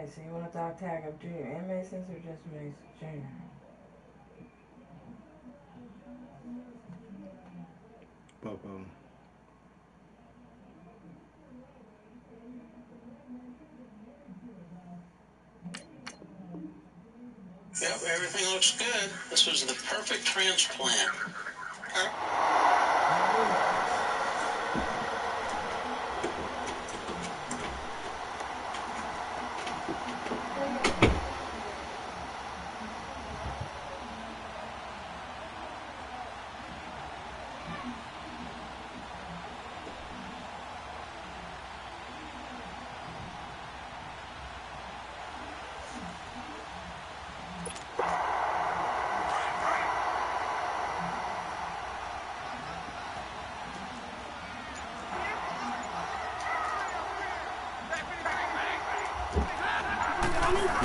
Alright, so you want to dog tag up Junior and Masons or just Mason Junior? Both of them. Yep, everything looks good. This was the perfect transplant. Huh?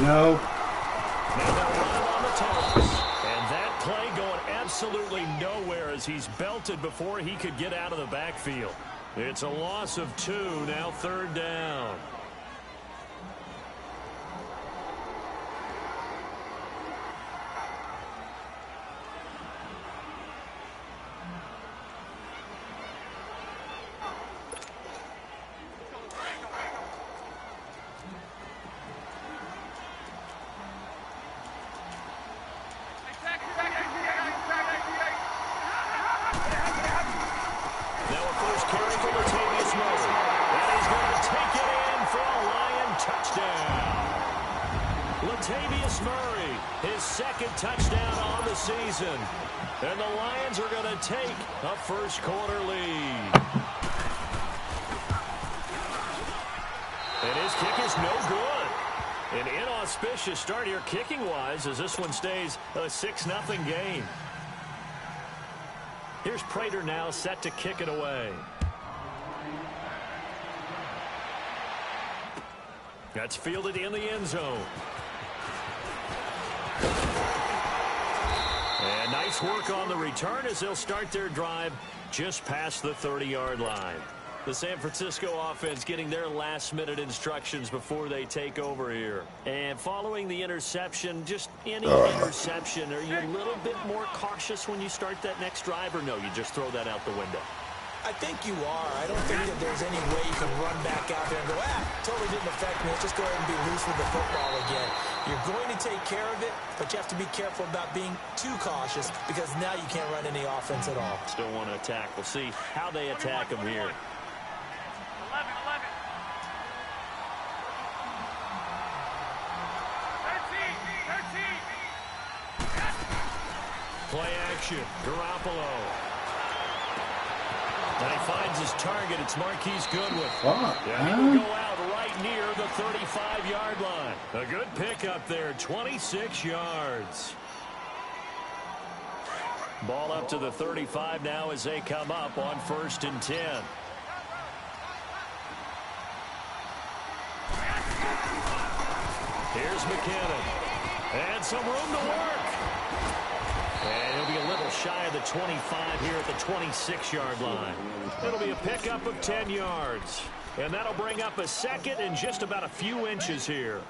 No. And they'll run him on the toss. And that play going absolutely nowhere as he's belted before he could get out of the backfield. It's a loss of 2, now 3rd down. Latavius Murray, his 2nd touchdown on the season. And the Lions are going to take a first-quarter lead. And his kick is no good. An inauspicious start here kicking-wise as this one stays a 6-0 game. Here's Prater now set to kick it away. That's fielded in the end zone. And nice work on the return as they'll start their drive just past the 30-yard line. The San Francisco offense getting their last-minute instructions before they take over here. And following the interception, just any interception, are you a little bit more cautious when you start that next drive, or no, you just throw that out the window? I think you are. I don't think that there's any way you can run back out there and go, totally didn't affect me. Let's just go ahead and be loose with the football again. You're going to take care of it, but you have to be careful about being too cautious because now you can't run any offense at all. Still want to attack. We'll see how they attack them here. 11. Play action. Garoppolo. And he finds his target. It's Marquise Goodwin. Yeah, he will go out right near the 35-yard line. A good pickup there, 26 yards. Ball up to the 35 now as they come up on 1st and 10. Here's McKinnon. And some room to work. And he'll be a little shy of the 25 here at the 26-yard line. It'll be a pickup of 10 yards. And that'll bring up a 2nd and just about a few inches here.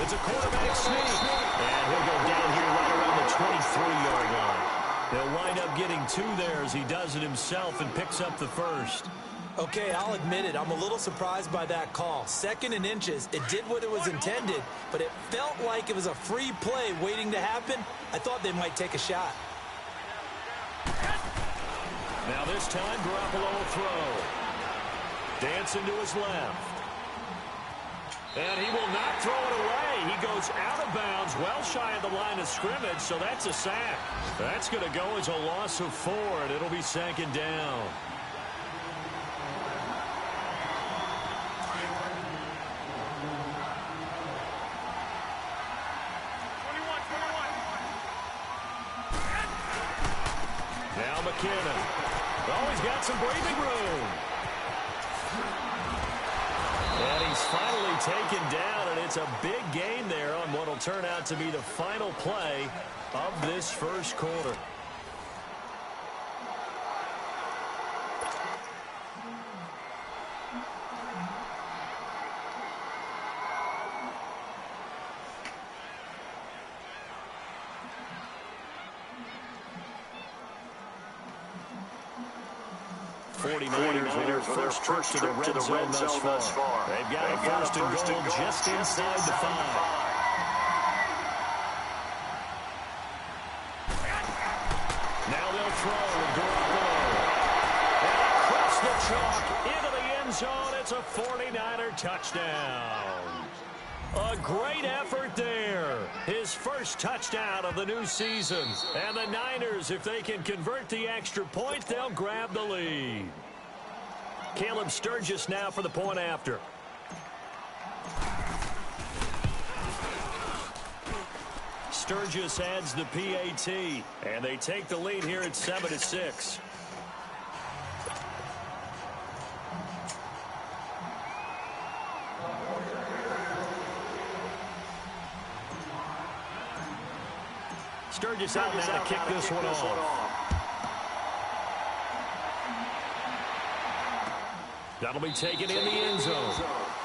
It's a quarterback sneak. And he'll go down here right around the 23-yard line. They'll wind up getting 2 there as he does it himself and picks up the 1st. Okay, I'll admit it. I'm a little surprised by that call. 2nd and inches. It did what it was intended, but it felt like it was a free play waiting to happen. I thought they might take a shot. Now this time, Garoppolo will throw. Dancing to his left. And he will not throw it away. He goes out of bounds, well shy of the line of scrimmage, so that's a sack. That's going to go as a loss of 4, and it'll be 2nd down. Now McKinnon. Oh, he's got some breathing room. And he's finally taken down, and it's a big gain there on what will turn out to be the final play of this first quarter. First trip to the red zone thus far. They've got a first and goal just inside the 5. Now they'll throw Garoppolo. And across the chalk into the end zone. It's a 49er touchdown. A great effort there. His first touchdown of the new season. And the Niners, if they can convert the extra point, they'll grab the lead. Caleb Sturgis now for the point after. Sturgis adds the PAT, and they take the lead here at 7-6. Sturgis out now to kick this one off. That'll be taken in the end zone.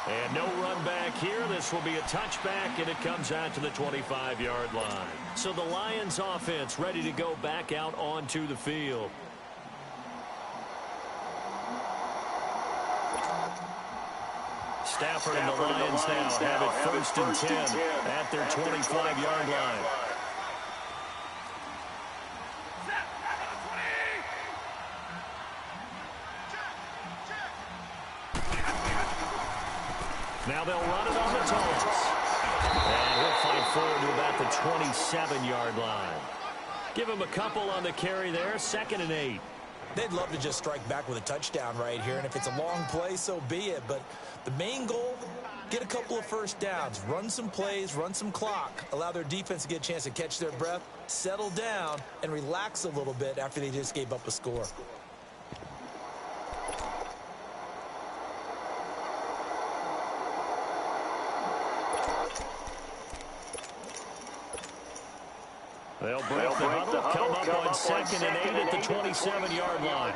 And no run back here. This will be a touchback, and it comes out to the 25-yard line. So the Lions offense ready to go back out onto the field. Stafford and the Lions now have it first and 10 at their 25-yard line. Now they'll run it on the toss. And he'll fight forward to about the 27-yard line. Give him a couple on the carry there, 2nd and 8. They'd love to just strike back with a touchdown right here, and if it's a long play, so be it. But the main goal, get a couple of first downs, run some plays, run some clock, allow their defense to get a chance to catch their breath, settle down, and relax a little bit after they just gave up a score. They'll break the huddle, come up on 2nd and 8 at the 27-yard line.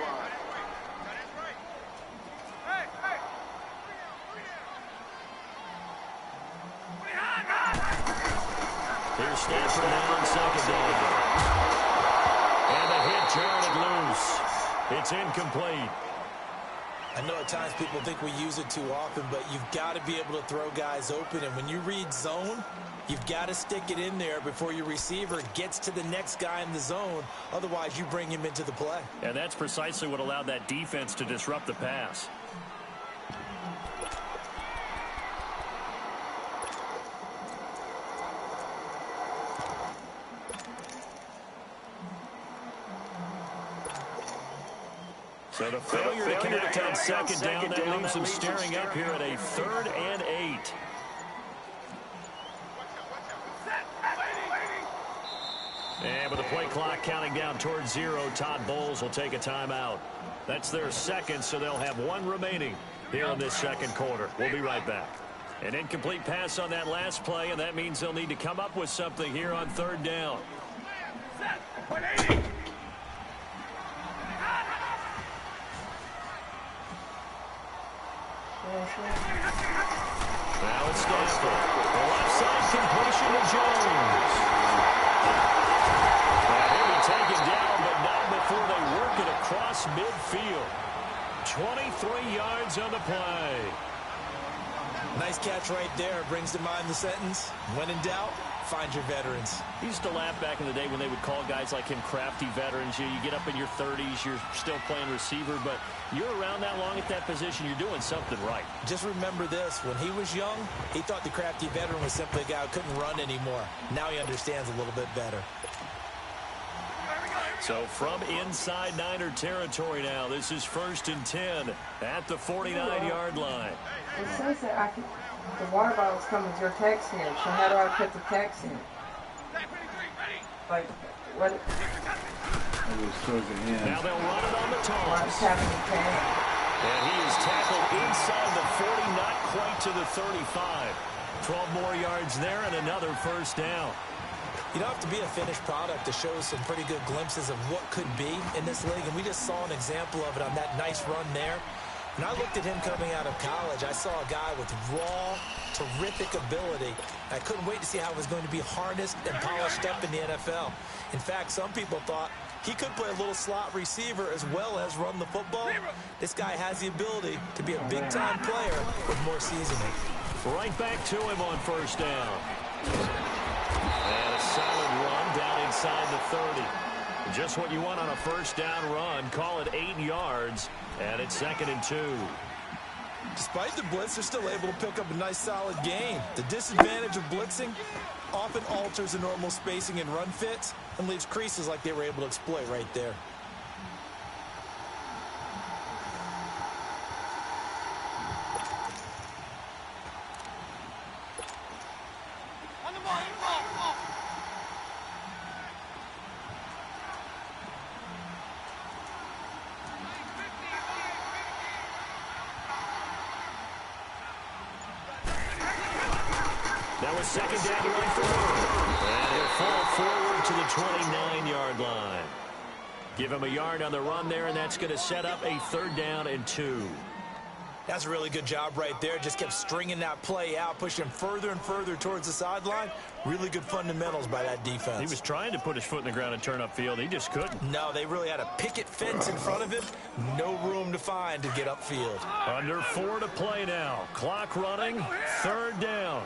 Here's Stafford now on 2nd down. And the hit turned loose. It's incomplete. I know at times people think we use it too often, but you've got to be able to throw guys open. And when you read zone, you've got to stick it in there before your receiver gets to the next guy in the zone. Otherwise, you bring him into the play. And that's precisely what allowed that defense to disrupt the pass. So the failure to connect on 2nd down, that leaves them staring up here at a 3rd and 8. And with the play clock counting down towards 0, Todd Bowles will take a timeout. That's their 2nd, so they'll have 1 remaining here in this 2nd quarter. We'll be right back. An incomplete pass on that last play, and that means they'll need to come up with something here on 3rd down. Now it's Stafford. The left side completion to Jones. And he'll be taken down, but not before they work it across midfield. 23 yards on the play. Nice catch right there. Brings to mind the sentence, when in doubt, find your veterans. He used to laugh back in the day when they would call guys like him crafty veterans. You get up in your 30s, you're still playing receiver, but you're around that long at that position, you're doing something right. Just remember this, when he was young, he thought the crafty veteran was simply a guy who couldn't run anymore. Now he understands a little bit better. So from inside Niner territory now, this is 1st and 10 at the 49-yard line. It says that the water bottle's coming with your text in, so how do I put the text in? Like, what? It was towards the end. Now they'll run it on the toss. What's happening to Cam? And he is tackled inside the not quite to the 35. 12 more yards there and another first down. You don't have to be a finished product to show some pretty good glimpses of what could be in this league, and we just saw an example of it on that nice run there. When I looked at him coming out of college, I saw a guy with raw, terrific ability. I couldn't wait to see how it was going to be harnessed and polished up in the NFL. In fact, some people thought he could play a little slot receiver as well as run the football. This guy has the ability to be a big-time player with more seasoning. Right back to him on first down. And a solid run down inside the 30. Just what you want on a first down run. Call it 8 yards, and it's 2nd and 2. Despite the blitz, they're still able to pick up a nice solid gain. The disadvantage of blitzing often alters the normal spacing and run fits and leaves creases like they were able to exploit right there. That was 2nd down and 1 for him. And he'll fall forward to the 29-yard line. Give him a yard on the run there, and that's going to set up a 3rd down and 2. That's a really good job right there. Just kept stringing that play out, pushing him further and further towards the sideline. Really good fundamentals by that defense. He was trying to put his foot in the ground and turn upfield. He just couldn't. No, they really had a picket fence in front of him. No room to find to get upfield. Under 4 to play now. Clock running. 3rd down.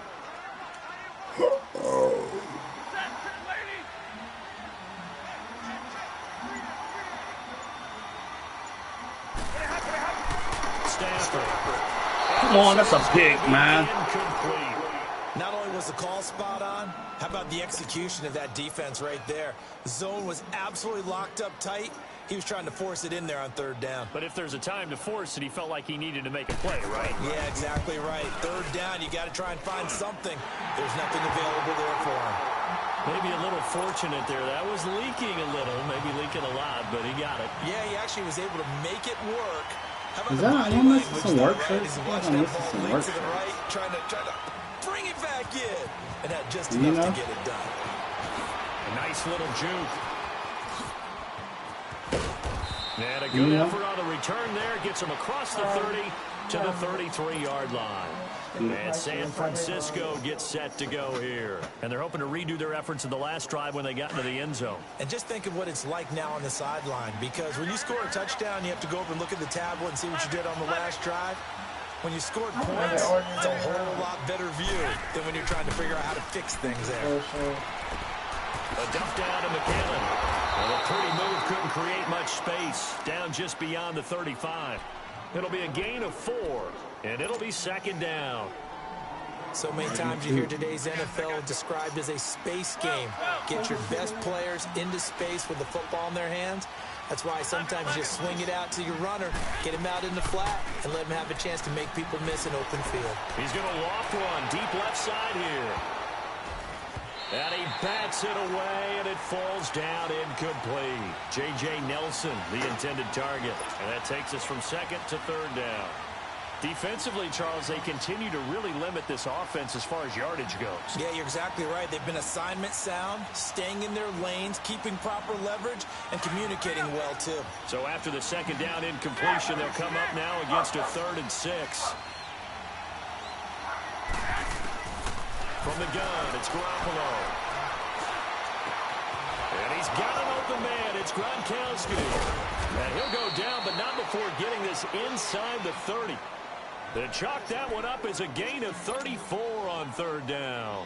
Come on, that's a pick, man. Not only was the call spot on, how about the execution of that defense right there? The zone was absolutely locked up tight. He was trying to force it in there on 3rd down. But if there's a time to force it, he felt like he needed to make a play, right? Yeah, exactly right. 3rd down, you got to try and find something. There's nothing available there for him. Maybe a little fortunate there. That was leaking a little, maybe leaking a lot, but he got it. Yeah, he actually was able to make it work. Is that, I don't know if it's some work shirt. Right, trying to bring it back in. And that just enough to get it done. A nice little juke. And a good effort on the return there. Gets him across the 30 to the 33-yard line. And San Francisco gets set to go here. And they're hoping to redo their efforts in the last drive when they got into the end zone. And just think of what it's like now on the sideline. Because when you score a touchdown, you have to go over and look at the tablet and see what you did on the last drive. When you scored points, it's a whole lot better view than when you're trying to figure out how to fix things there. A dump down to McKinnon. Well, a pretty move couldn't create much space. Down just beyond the 35. It'll be a gain of 4, and it'll be 2nd down. So many times you hear today's NFL described as a space game. Get your best players into space with the football in their hands. That's why sometimes you just swing it out to your runner, get him out in the flat, and let him have a chance to make people miss an open field. He's going to loft one deep left side here. And he bats it away, and it falls down incomplete. J.J. Nelson, the intended target. And that takes us from 2nd to 3rd down. Defensively, Charles, they continue to really limit this offense as far as yardage goes. Yeah, you're exactly right. They've been assignment sound, staying in their lanes, keeping proper leverage, and communicating well, too. So after the 2nd down incompletion, they'll come up now against a 3rd and 6. From the gun, it's Garoppolo. And he's got an open man. It's Gronkowski. And he'll go down, but not before getting this inside the 30. They chalk that one up as a gain of 34 on 3rd down.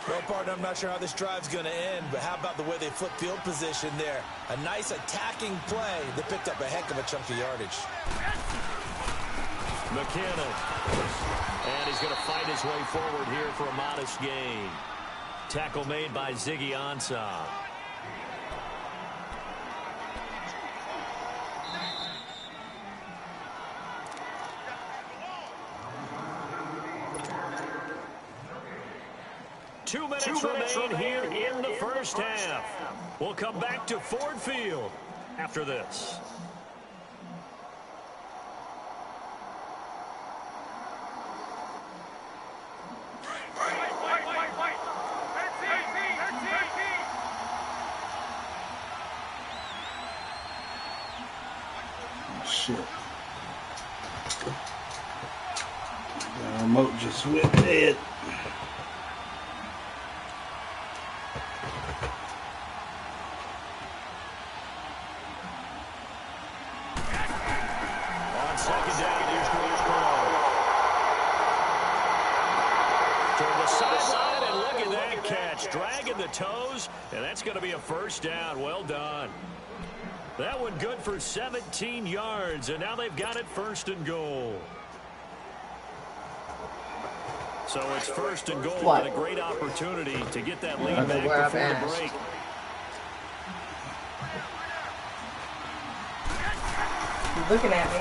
Well, partner, I'm not sure how this drive's going to end, but how about the way they flip field position there? A nice attacking play that picked up a heck of a chunk of yardage. McKinnon. And he's going to fight his way forward here for a modest gain. Tackle made by Ziggy Ansah. Two minutes remain here in the first half. We'll come back to Ford Field after this. shit. The remote just went dead. On second down, here's Garoppolo. Toward the sideline, and look at that catch. Dragging the toes, and that's going to be a first down. Well done. That one good for 17 yards, and now they've got it first and goal. So it's first and goal, and a great opportunity to get that lead back before the break. He's looking at me.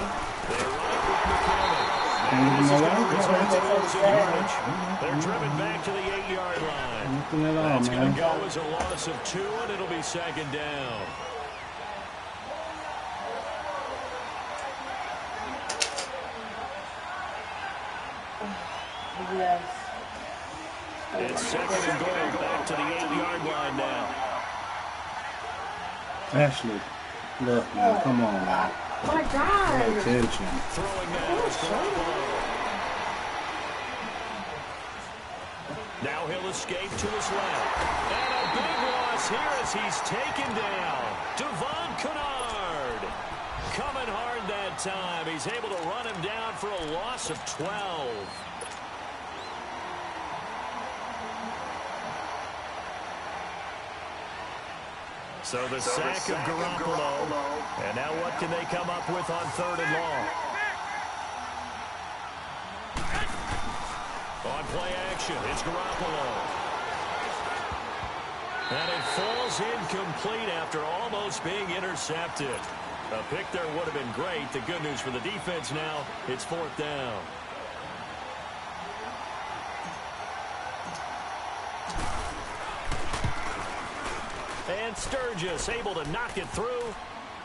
They're driven back to the 8-yard line. That's going to go as a loss of 2, and it'll be second down. Yes. It's second and goal, back to the 8-yard line now. Ashley, look, man, come on, man. My God. Pay attention. Throwing now is Garoppolo. Now he'll escape to his left. And a big loss here as he's taken down. Devon Kennard. Coming hard that time. He's able to run him down for a loss of 12. So the sack of Garoppolo. And now what can they come up with on third and long? On play action, it's Garoppolo. And it falls incomplete after almost being intercepted. A pick there would have been great. The good news for the defense now, it's fourth down. And Sturgis able to knock it through.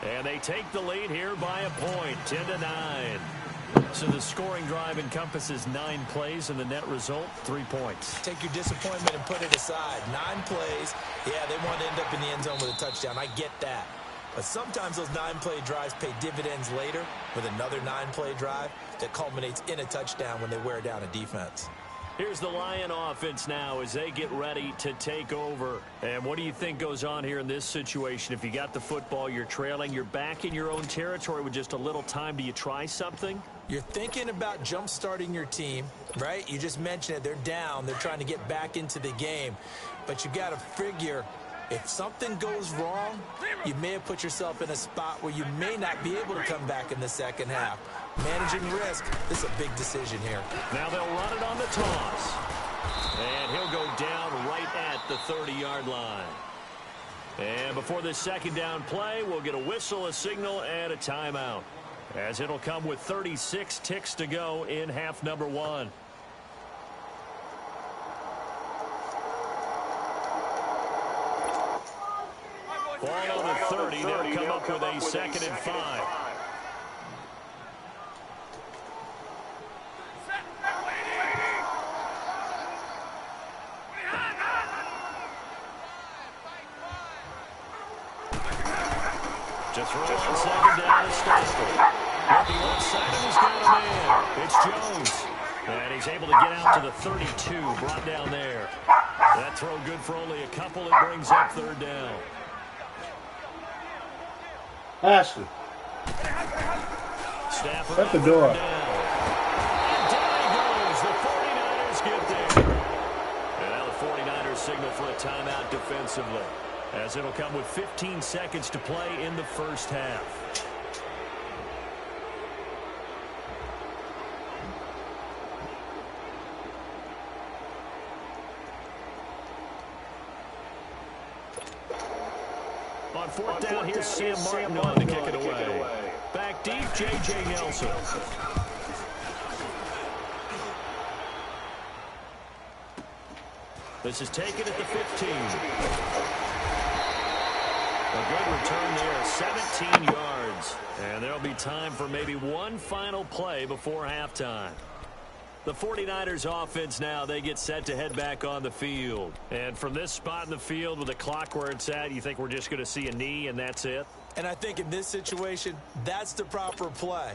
And they take the lead here by a point, 10-9. So the scoring drive encompasses 9 plays, and the net result, 3 points. Take your disappointment and put it aside. 9 plays. Yeah, they want to end up in the end zone with a touchdown. I get that. But sometimes those 9-play drives pay dividends later with another 9-play drive that culminates in a touchdown when they wear down a defense. Here's the Lion offense now as they get ready to take over. And what do you think goes on here in this situation? If you got the football, you're trailing, you're back in your own territory with just a little time. Do you try something? You're thinking about jump-starting your team, right? You just mentioned it. They're down. They're trying to get back into the game. But you got to figure if something goes wrong, you may have put yourself in a spot where you may not be able to come back in the second half. Managing risk, this is a big decision here. Now they'll run it on the toss. And he'll go down right at the 30-yard line. And before this second down play, we'll get a whistle, a signal, and a timeout. As it'll come with 36 ticks to go in half number 1. Ball on the 30. They'll come up with a 2nd and 5. Just on second down to Starkey. At the outside, he's got a man. It's Jones. And he's able to get out to the 32, brought down there. That throw good for only a couple. It brings up third down. Ashley. Stafford at the door. And down he goes. The 49ers get there. And now the 49ers signal for a timeout defensively, as it'll come with 15 seconds to play in the first half. On fourth down, here's Sam Martin on to kick it away. Back deep, J.J. Nelson. This is taken at the 15. A good return there, 17 yards. And there'll be time for maybe one final play before halftime. The 49ers offense now, they get set to head back on the field. And from this spot in the field with the clock where it's at, you think we're just going to see a knee and that's it? And I think in this situation, that's the proper play.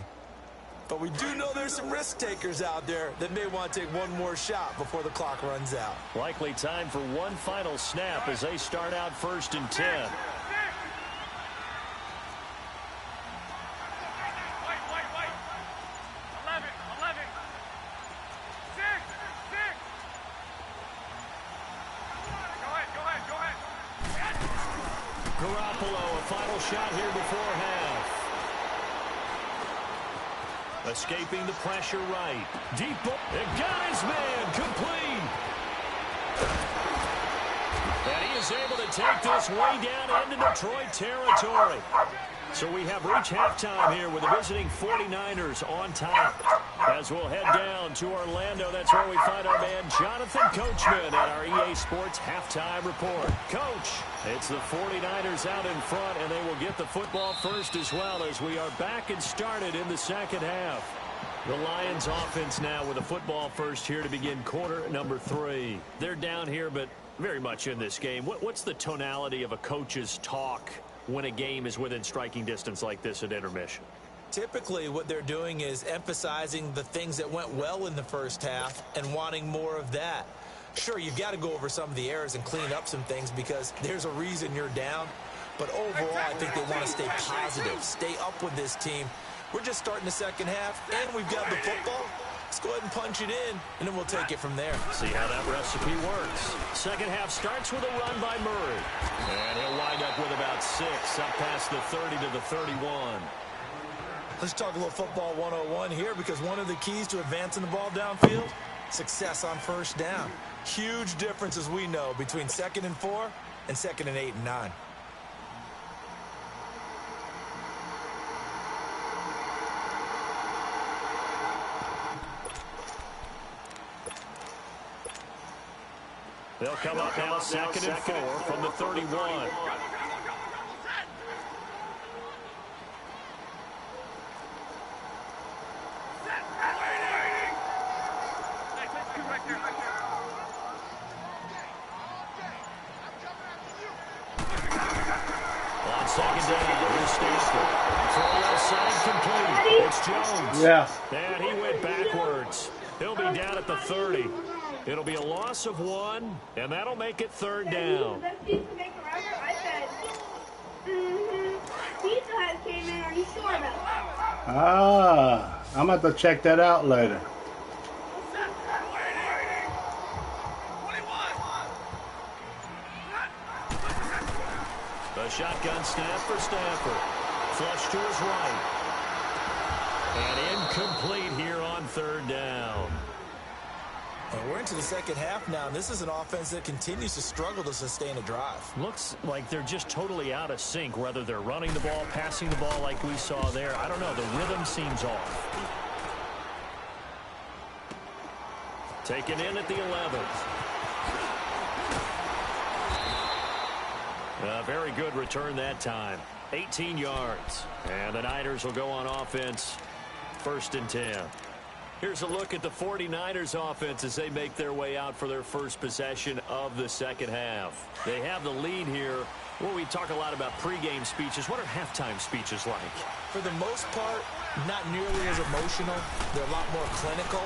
But we do know there's some risk takers out there that may want to take one more shot before the clock runs out. Likely time for one final snap as they start out 1st and 10. Garoppolo, a final shot here before half. Escaping the pressure right. Deep. It got his man. Complete. And he is able to take this way down into Detroit territory. So we have reached halftime here with the visiting 49ers on top. As we'll head down to Orlando, that's where we find our man Jonathan Coachman at our EA Sports Halftime Report. Coach, it's the 49ers out in front, and they will get the football first as well as we are back and started in the second half. The Lions offense now with a football first here to begin quarter number 3. They're down here, but very much in this game. What's the tonality of a coach's talk when a game is within striking distance like this at intermission? Typically, what they're doing is emphasizing the things that went well in the first half and wanting more of that. Sure, you've got to go over some of the errors and clean up some things because there's a reason you're down. But overall, I think they want to stay positive, stay up with this team. We're just starting the second half, and we've got the football. Let's go ahead and punch it in, and then we'll take it from there. See how that recipe works. Second half starts with a run by Murray. And he'll wind up with about 6 up past the 30 to the 31. Let's talk a little football 101 here because one of the keys to advancing the ball downfield, success on first down. Huge difference, as we know, between 2nd and 4 and 2nd and 8 and 9. They'll come up now 2nd and 4 from the 31. On 2nd down, here's Stanford. Throw outside complete. It's Jones. Yeah. And he went backwards. He'll be down at the 30. It'll be a loss of 1, and that'll make it 3rd down. I'm going to have to check that out later. The shotgun snap for Stanford. Flush to his right. And incomplete here on 3rd down. We're into the second half now, and this is an offense that continues to struggle to sustain a drive. Looks like they're just totally out of sync, whether they're running the ball, passing the ball like we saw there. I don't know. The rhythm seems off. Taken in at the 11th. A very good return that time. 18 yards. And the Niners will go on offense. 1st and 10. Here's a look at the 49ers offense as they make their way out for their first possession of the second half. They have the lead here. Well, we talk a lot about pregame speeches. What are halftime speeches like? For the most part, not nearly as emotional. They're a lot more clinical.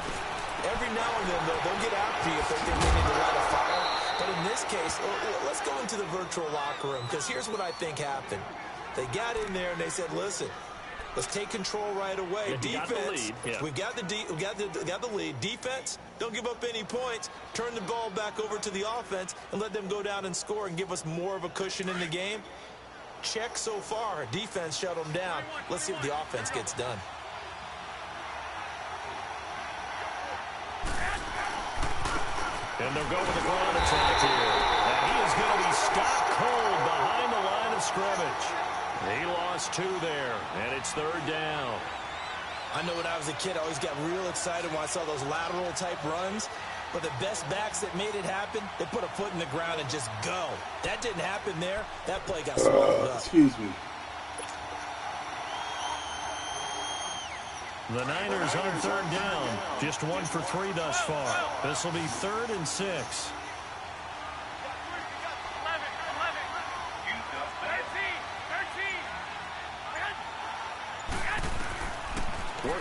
Every now and then, they'll get after you if they think they need to light a fire. But in this case, let's go into the virtual locker room because here's what I think happened. They got in there and they said, listen, let's take control right away. Yeah, defense, we got the lead. Defense, don't give up any points. Turn the ball back over to the offense and let them go down and score and give us more of a cushion in the game. Check so far. Defense shut them down. Let's see what the offense gets done. And they'll go with the ground attack here. And he is going to be stopped cold behind the line of scrimmage. He lost 2 there, and it's 3rd down. I know when I was a kid, I always got real excited when I saw those lateral-type runs. But the best backs that made it happen, they put a foot in the ground and just go. That didn't happen there. That play got swallowed up. Excuse me. The Niners on 3rd down. Just 1 for 3 thus far. This will be 3rd and 6.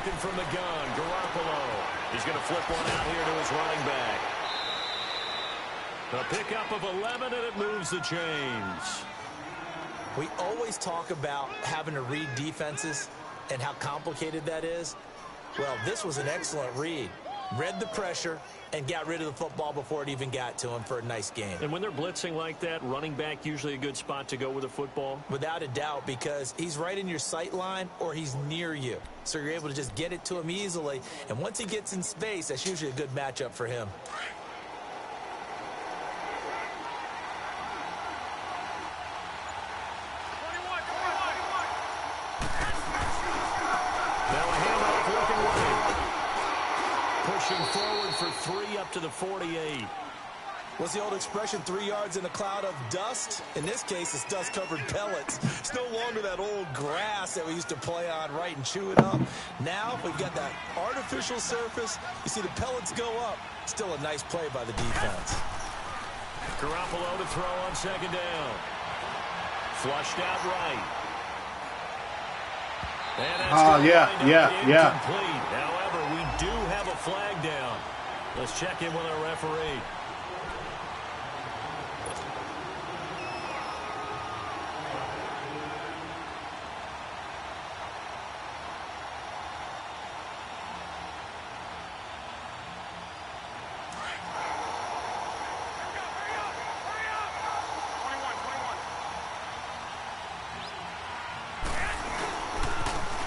working from the gun. Garoppolo. He's going to flip one out here to his running back. A pickup of 11, and it moves the chains. We always talk about having to read defenses and how complicated that is. Well, this was an excellent read. Read the pressure and got rid of the football before it even got to him for a nice game. And when they're blitzing like that, running back usually a good spot to go with the football? Without a doubt, because he's right in your sight line or he's near you. So you're able to just get it to him easily. And once he gets in space, that's usually a good matchup for him. Forward for 3 up to the 48. What's the old expression, 3 yards in a cloud of dust? In this case, it's dust-covered pellets. It's no longer that old grass that we used to play on, right, and chew it up. Now we've got that artificial surface. You see the pellets go up. Still a nice play by the defense. Garoppolo to throw on second down. Flushed out right. And that's yeah. However, we do have a flag down. Let's check in with our referee.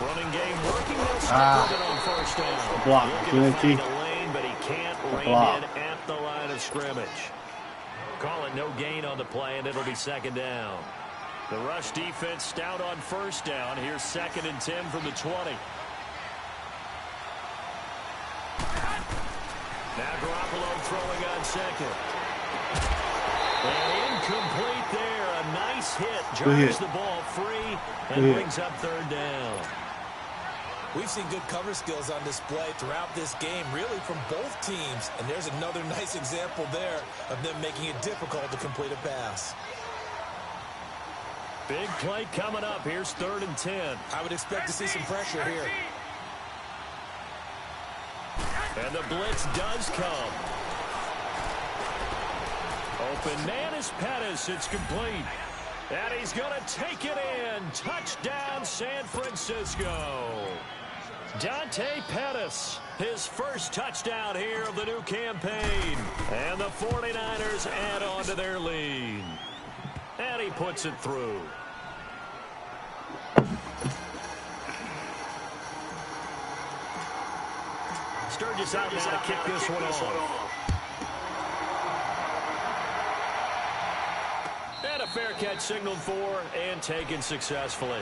Running game working. On first down. Block. Lane, but he can't rein in at the line of scrimmage. Call it no gain on the play, and it'll be second down. The rush defense stout on first down. Here's 2nd and 10 from the 20. Now Garoppolo throwing on second. And incomplete there. A nice hit. Drives the ball free and brings up third down. We've seen good cover skills on display throughout this game, really from both teams. And there's another nice example there of them making it difficult to complete a pass. Big play coming up. Here's 3rd and 10. I would expect to see some pressure here. And the blitz does come. Open man is Pettis. It's complete. And he's going to take it in. Touchdown, San Francisco. Dante Pettis, his first touchdown here of the new campaign. And the 49ers add on to their lead. And he puts it through. Sturgis out now to kick this one off. And a fair catch signaled for and taken successfully.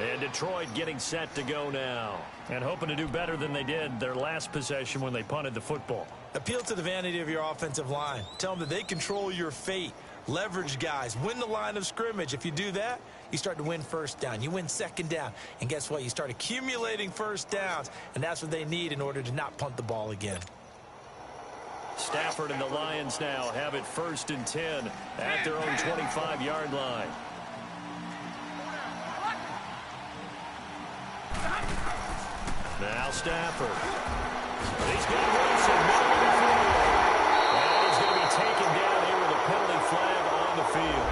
And Detroit getting set to go now. And hoping to do better than they did their last possession when they punted the football. Appeal to the vanity of your offensive line. Tell them that they control your fate. Leverage guys. Win the line of scrimmage. If you do that, you start to win first down. You win second down. And guess what? You start accumulating first downs. And that's what they need in order to not punt the ball again. Stafford and the Lions now have it 1st and 10 at their own 25-yard line. Now Stafford. He's got Wilson. And he's going to be taken down here with a penalty flag on the field.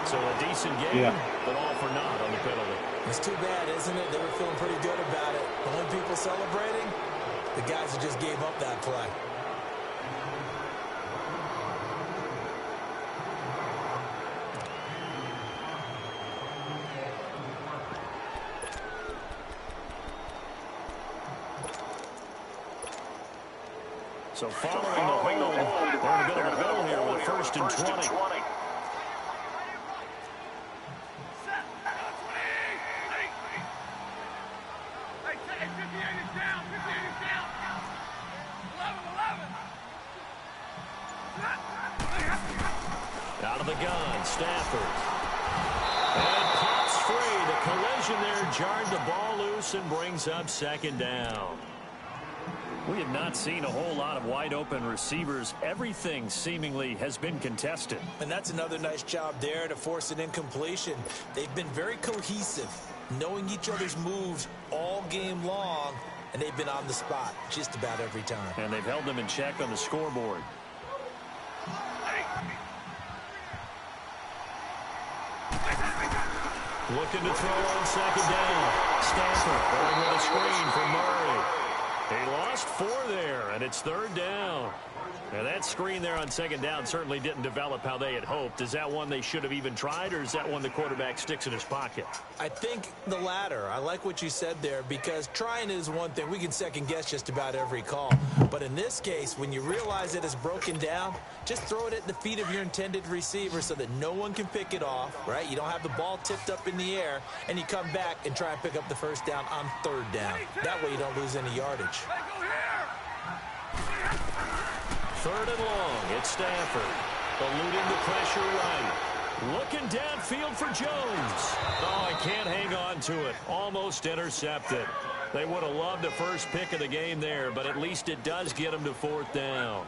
So a decent game, but all for naught on the penalty. It's too bad, isn't it? They were feeling pretty good about it. The only people celebrating, the guys who just gave up that play. So following the hold, we're in a bit of a hole here with 1st and 20. Out of the gun, Stafford. And pops free. The collision there jarred the ball loose and brings up 2nd down. We have not seen a whole lot of wide-open receivers. Everything seemingly has been contested. And that's another nice job there to force an incompletion. They've been very cohesive. knowing each other's moves all game long, and they've been on the spot just about every time. And they've held them in check on the scoreboard. Looking to throw on second down. Stanford going with a screen for Murray. He lost 4 there, and it's 3rd down. And that screen there on second down certainly didn't develop how they had hoped. Is that one they should have even tried, or is that one the quarterback sticks in his pocket? I think the latter. I like what you said there, because trying is one thing. We can second guess just about every call. But in this case, when you realize it is broken down, just throw it at the feet of your intended receiver so that no one can pick it off, right? You don't have the ball tipped up in the air, and you come back and try and pick up the first down on 3rd down. That way you don't lose any yardage. 3rd and long. It's Stanford. Eluding the pressure right. Looking downfield for Jones. Oh, he can't hang on to it. Almost intercepted. They would have loved the first pick of the game there, but at least it does get them to 4th down.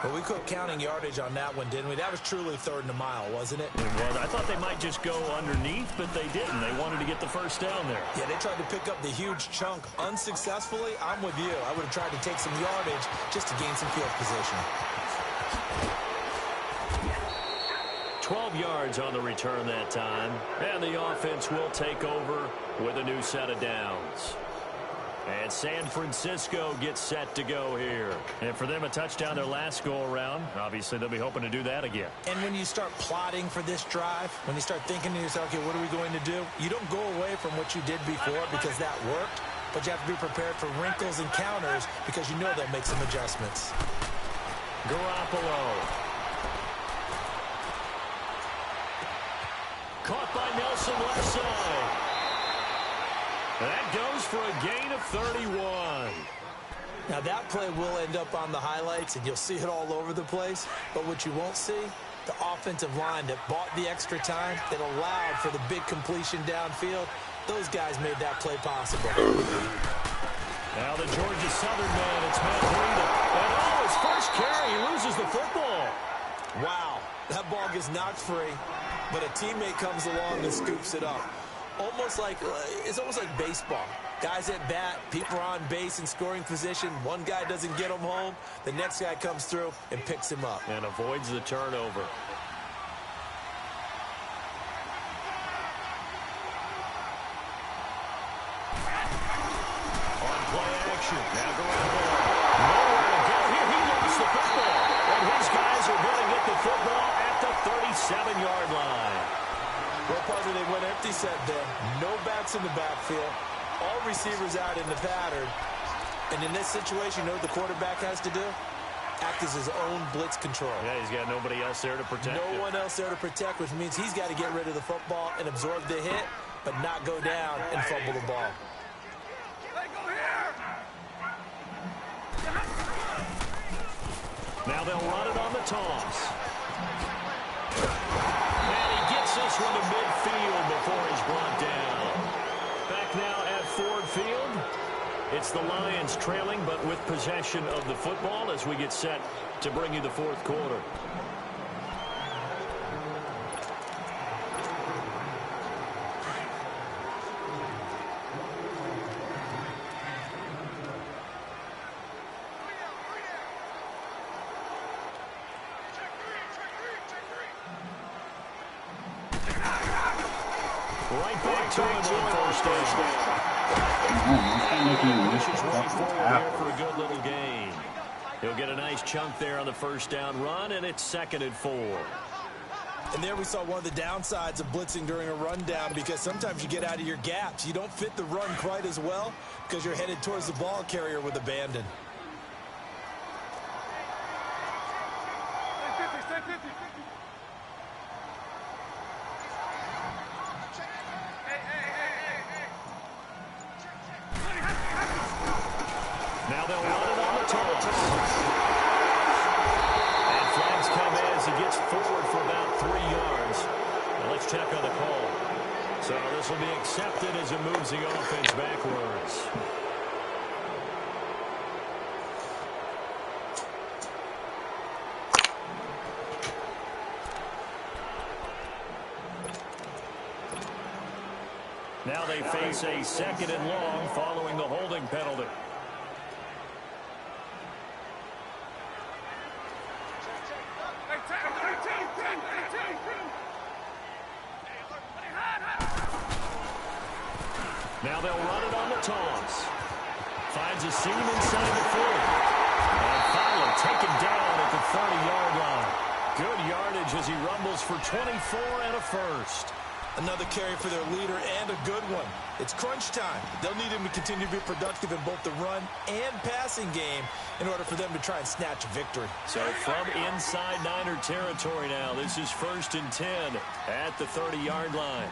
Well, we quit counting yardage on that one, didn't we? That was truly 3rd and a mile, wasn't it? It was. I thought they might just go underneath, but they didn't. They wanted to get the first down there. Yeah, they tried to pick up the huge chunk unsuccessfully. I'm with you. I would have tried to take some yardage just to gain some field position. 12 yards on the return that time. And the offense will take over with a new set of downs. And San Francisco gets set to go here. And for them, a touchdown their last go-around. Obviously, they'll be hoping to do that again. And when you start plotting for this drive, when you start thinking to yourself, okay, what are we going to do? You don't go away from what you did before because that worked. But you have to be prepared for wrinkles and counters because you know they'll make some adjustments. Garoppolo. Caught by Nelson left side. That goes for a gain of 31. Now, that play will end up on the highlights, and you'll see it all over the place. But what you won't see, the offensive line that bought the extra time, that allowed for the big completion downfield, those guys made that play possible. Now the Georgia Southern man, it's Matt Breida. And oh, his first carry, he loses the football. Wow, that ball gets knocked free, but a teammate comes along and scoops it up. It's almost like baseball. Guys at bat, people are on base in scoring position. One guy doesn't get him home. The next guy comes through and picks him up. And avoids the turnover. On play action. Now Garoppolo. Nowhere to go here. He lost the football. And his guys are going to get the football at the 37-yard line. Well, partner, they went empty set there. No backs in the backfield. All receivers out in the pattern. And in this situation, you know what the quarterback has to do? Act as his own blitz control. Yeah, he's got nobody else there to protect him. No one else there to protect, which means he's got to get rid of the football and absorb the hit, but not go down and fumble the ball. Now they'll run it on the toss. And he gets this one to midfield before he's brought down. Back now at Ford Field. It's the Lions trailing, but with possession of the football as we get set to bring you the fourth quarter. Right back to him on first down. Pushes right forward there for a good little gain. He'll get a nice chunk there on the first down run, and it's 2nd and 4. And there we saw one of the downsides of blitzing during a rundown, because sometimes you get out of your gaps. You don't fit the run quite as well because you're headed towards the ball carrier with abandon. Now they'll run it on the toss. And flags come as he gets forward for about 3 yards. Now let's check on the call. So this will be accepted as it moves the offense backwards. Now they face a 2nd and long following the holding penalty. Now they'll run it on the toss. Finds a seam inside the 40. And finally taken down at the 30-yard line. Good yardage as he rumbles for 24 and a first. Another carry for their leader and a good one. It's crunch time. They'll need him to continue to be productive in both the run and passing game in order for them to try and snatch a victory. So from inside Niner territory now, this is 1st and 10 at the 30-yard line.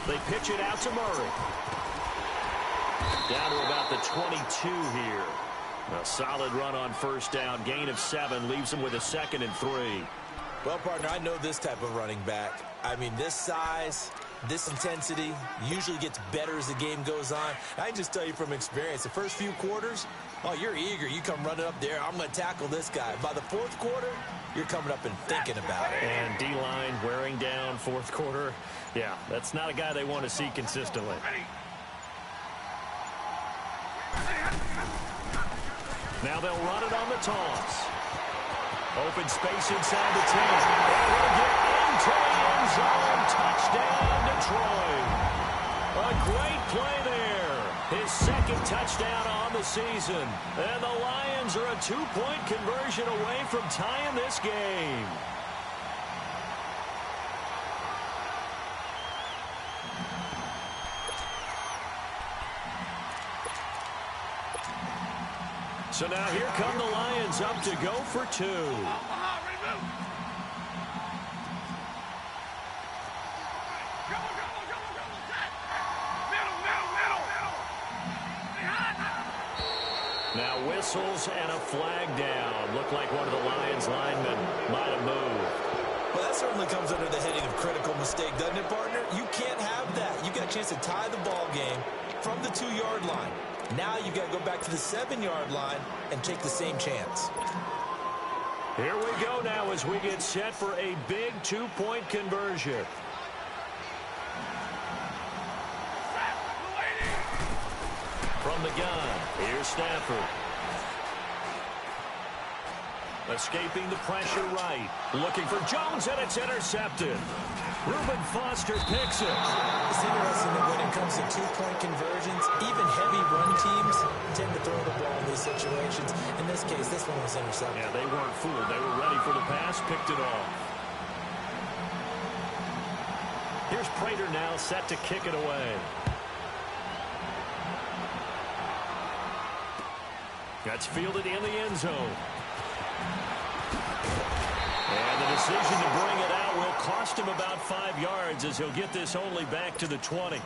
They pitch it out to Murray. Down to about the 22 here. A solid run on 1st down. Gain of 7 leaves them with a 2nd and 3. Well, partner, I know this type of running back. I mean, this size, this intensity usually gets better as the game goes on. I can just tell you from experience, the first few quarters, oh, you're eager. You come running up there, I'm going to tackle this guy. By the 4th quarter, you're coming up and thinking about it. And D-line wearing down 4th quarter. Yeah, that's not a guy they want to see consistently. Now they'll run it on the toss. Open space inside the 10. And we'll get into the end zone. Touchdown, Detroit. A great play there. His 2nd touchdown on the season. And the Lions are a 2-point conversion away from tying this game. So now here come the Lions up to go for 2. Now whistles and a flag down. Looked like one of the Lions linemen might have moved. Well, that certainly comes under the heading of critical mistake, doesn't it, partner? You can't have that. You got a chance to tie the ball game from the 2-yard line. Now you've got to go back to the 7-yard line and take the same chance. Here we go now as we get set for a big 2-point conversion. From the gun, here's Stafford. Escaping the pressure right. Looking for Jones, and it's intercepted. Reuben Foster picks it. It's interesting that when it comes to 2-point conversions, even heavy run teams tend to throw the ball in these situations. In this case, this one was intercepted. Yeah, they weren't fooled. They were ready for the pass, picked it off. Here's Prater now set to kick it away. That's fielded in the end zone. And the decision to bring it out will cost him about 5 yards as he'll get this only back to the 20.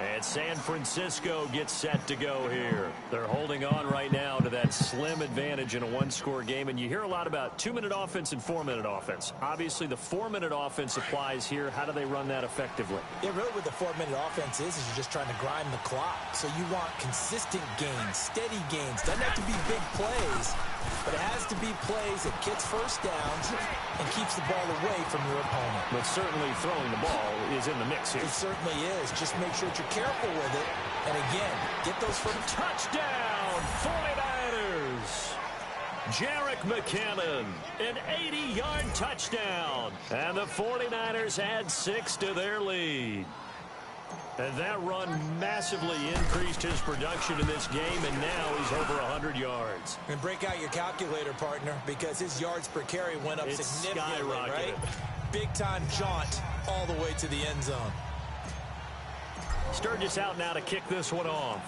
And San Francisco gets set to go here. They're holding on right now to that slim advantage in a 1-score game. And you hear a lot about 2-minute offense and 4-minute offense. Obviously, the 4-minute offense applies here. How do they run that effectively? Yeah, really what the 4-minute offense is you're just trying to grind the clock. So you want consistent gains, steady gains. Doesn't have to be big plays, but it has to be plays that gets 1st downs and keeps the ball away from your opponent. But certainly throwing the ball is in the mix here. It certainly is. Just make sure that you're careful with it. And again, get those for touchdown, 49ers. Jerick McKinnon, an 80-yard touchdown. And the 49ers add 6 to their lead. And that run massively increased his production in this game, and now he's over 100 yards. And break out your calculator, partner, because his yards per carry went up significantly, right? Big-time jaunt all the way to the end zone. Sturgis out now to kick this one off.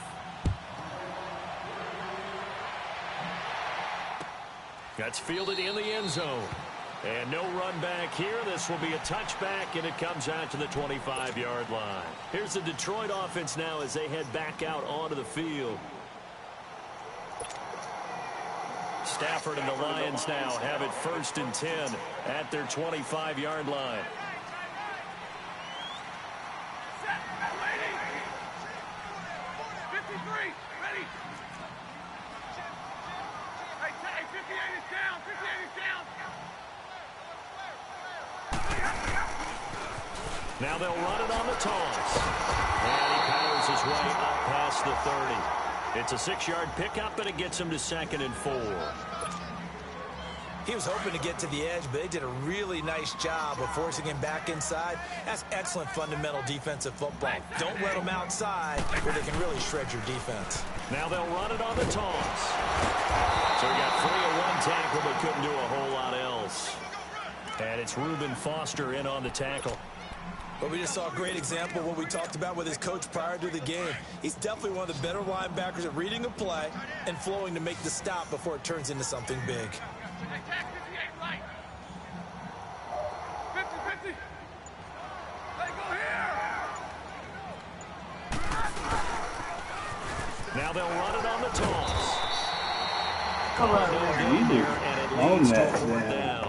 That's fielded in the end zone. And no run back here. This will be a touchback, and it comes out to the 25-yard line. Here's the Detroit offense now as they head back out onto the field. Stafford and the Lions now have it 1st and 10 at their 25-yard line. Now they'll run it on the toss. And he powers his way up past the 30. It's a 6-yard pickup, and it gets him to 2nd and 4. He was hoping to get to the edge, but they did a really nice job of forcing him back inside. That's excellent fundamental defensive football. Don't let them outside where they can really shred your defense. Now they'll run it on the toss. So he got 3 of 1 tackle, but couldn't do a whole lot else. And it's Reuben Foster in on the tackle. But we just saw a great example of what we talked about with his coach prior to the game. He's definitely one of the better linebackers at reading a play and flowing to make the stop before it turns into something big. Now they'll run it on the toss. Come on, And it leads to a 4th down.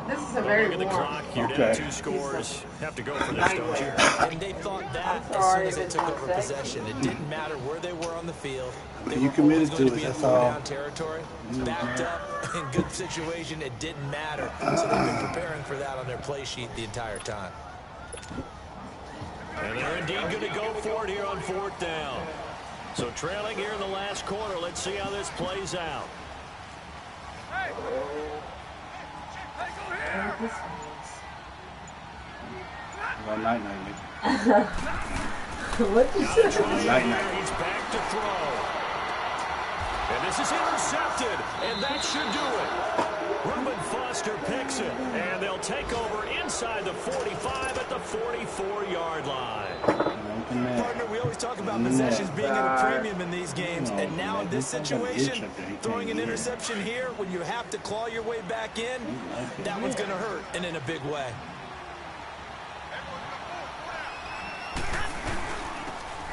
This is a very Look at the warm. clock. You're down 2 scores. Have to go for this, don't you? And they thought that as soon as they took over possession. It didn't matter where they were on the field. They You were committed always going to to it, be in that's all. down territory, backed up, in good situation. It didn't matter. So they've been preparing for that on their play sheet the entire time. And they're indeed going to go for it here on 4th down. So trailing here in the last quarter. Let's see how this plays out. Well, night-night, What you say? Night-night. He's back to throw. And this is intercepted. And that should do it. Reuben Foster picks it. And they'll take over inside the 45 at the 44-yard line. Partner, we always talk about possessions being at a premium in these games, and now in this situation, throwing an interception here when you have to claw your way back in, that one's going to hurt, and in a big way.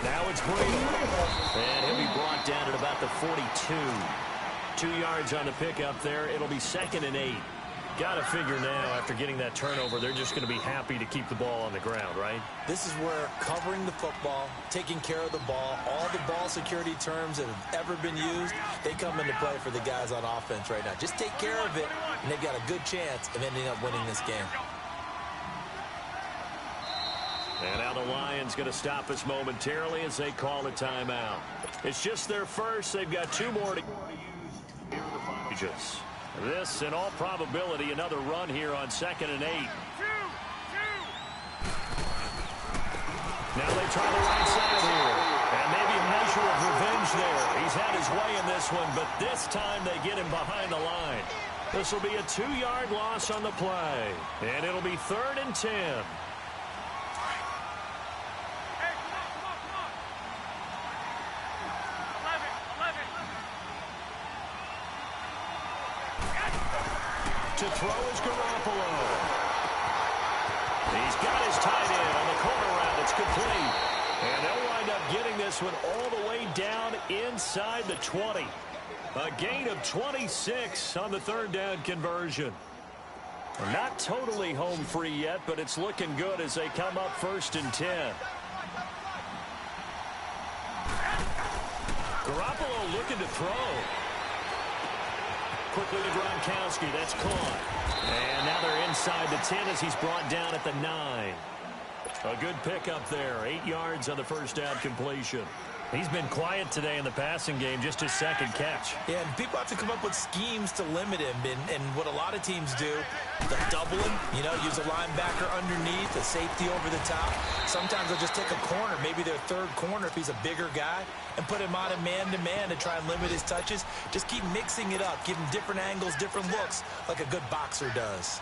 Now it's Breedle. And he'll be brought down at about the 42. 2 yards on the pickup there. It'll be 2nd and 8. Got to figure now, after getting that turnover, they're just going to be happy to keep the ball on the ground, right? This is where covering the football, taking care of the ball, all the ball security terms that have ever been used, they come into play for the guys on offense right now. Just take care of it, and they've got a good chance of ending up winning this game. And now the Lions going to stop us momentarily as they call a timeout. It's just their first. They've got 2 more to use. This, in all probability, another run here on 2nd and 8. Now they try the right side here. And maybe a measure of revenge there. He's had his way in this one, but this time they get him behind the line. This will be a 2-yard loss on the play. And it'll be 3rd and 10. To throw is Garoppolo. He's got his tight end on the corner route. It's complete. And they'll wind up getting this one all the way down inside the 20. A gain of 26 on the 3rd down conversion. Not totally home free yet, but it's looking good as they come up 1st and 10. Garoppolo looking to throw. Quickly to Gronkowski. That's caught. And now they're inside the 10 as he's brought down at the 9. A good pickup there. 8 yards on the 1st down completion. He's been quiet today in the passing game, just his 2nd catch. Yeah, and people have to come up with schemes to limit him. And what a lot of teams do, they'll double him, use a linebacker underneath, a safety over the top. Sometimes they'll just take a corner, maybe their 3rd corner if he's a bigger guy, and put him on a man-to-man to try and limit his touches. Just keep mixing it up, give him different angles, different looks, like a good boxer does.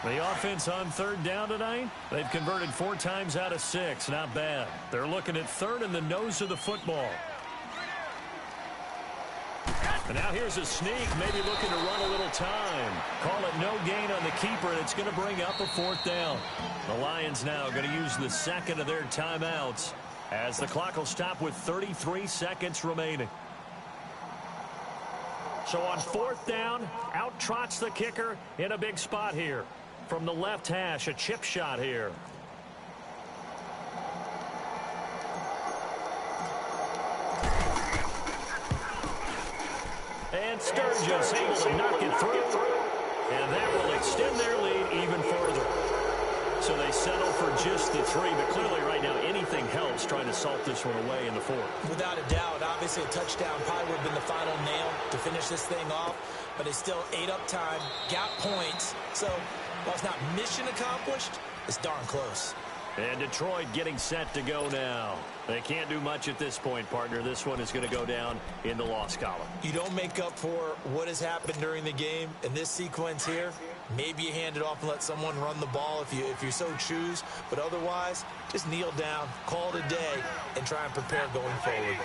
The offense on 3rd down tonight, they've converted 4 times out of 6. Not bad. They're looking at 3rd in the nose of the football. And now here's a sneak, maybe looking to run a little time. Call it no gain on the keeper, and it's going to bring up a 4th down. The Lions now going to use the 2nd of their timeouts as the clock will stop with 33 seconds remaining. So on 4th down, out trots the kicker in a big spot here. From the left hash, a chip shot here. And Sturgis able to knock it through. And that will extend their lead even further. So they settle for just the 3, but clearly right now anything helps trying to salt this one away in the 4th. Without a doubt, obviously a touchdown probably would have been the final nail to finish this thing off, but they still ate up time, got points. So while it's not mission accomplished, it's darn close. And Detroit getting set to go now. They can't do much at this point, partner. This one is going to go down in the loss column. You don't make up for what has happened during the game in this sequence here. Maybe you hand it off and let someone run the ball if you so choose. But otherwise, just kneel down, call it a day, and try and prepare going forward.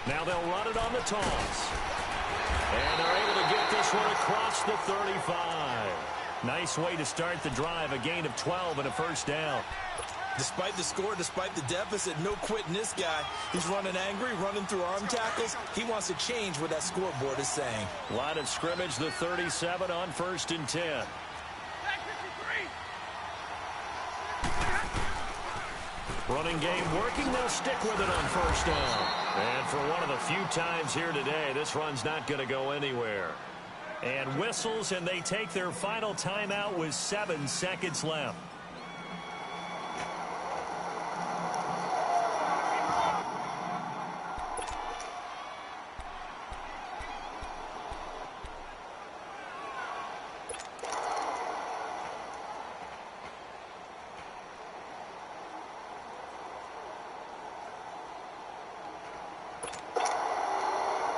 Now they'll run it on the toss. And they're able to get this one across the 35. Nice way to start the drive, a gain of 12 and a first down. Despite the score, despite the deficit, no quitting this guy. He's running angry, running through arm tackles. He wants to change what that scoreboard is saying. Line of scrimmage, the 37 on 1st and 10. Running game working, they'll stick with it on 1st down. And for one of the few times here today, this run's not going to go anywhere. And whistles, and they take their final timeout with 7 seconds left.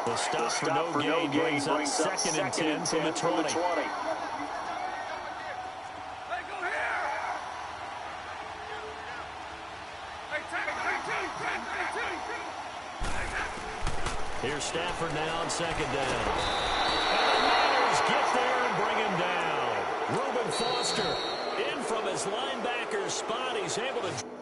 The stop for no gain brings up 2nd and 10 from the 20. Here's Stafford now on 2nd down. And the Niners get there and bring him down. Reuben Foster in from his linebacker spot. He's able to...